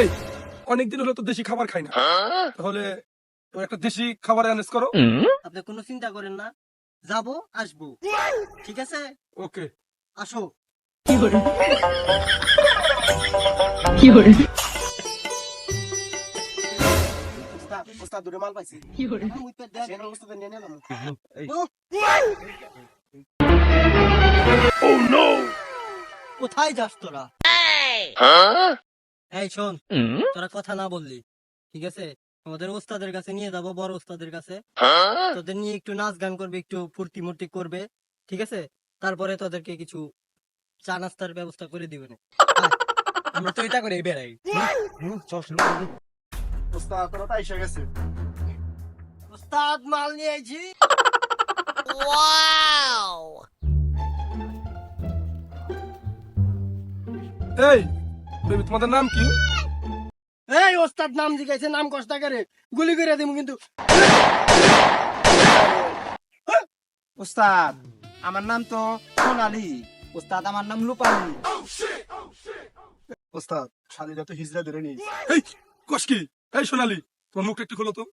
এই অনেকদিন হলো তো দেশি খাবার খাই না, তাহলে তো একটা দেশি খাবার অ্যারেঞ্জ করো। আপনি কোনো চিন্তা করেন না, যাবো আসবো, ঠিক আছে? ওকে। আসো। ওস্তাদ দূরে মাল পাইছি। কোথায় যাস তোরা? এই শোন, তোরা কথা না বললি, ঠিক আছে? আমাদের ওস্তাদের কাছে নিয়ে যাবো, বড় ওস্তাদের কাছে। তোদের নিয়ে একটু নাচ গান করবে, একটু ফুর্তি মুর্তি করবে, ঠিক আছে? তারপরে তোদেরকে কিছু চা নাস্তার ব্যবস্থা করে দিবেন। আমরা তো এটা করে বেড়াই। ওস্তাদ তোরা তো এসে গেছে। ওস্তাদ মাল নিয়ে আইছি। এই বেবি, তোমাদের নাম কি? এই ওস্তাদ নাম জিজ্ঞাসা, নাম কষ্টা করে গুলি করে দিব কিন্তু। ওস্তাদ আমার নাম তো সোনালি। ওস্তাদ আমার নাম রূপালী। ওস্তাদ শালিরা তো হিজড়া ধরে নিয়ে এই কস কি? এই সোনালি, তোমার মুখটা একটু খোলো তো।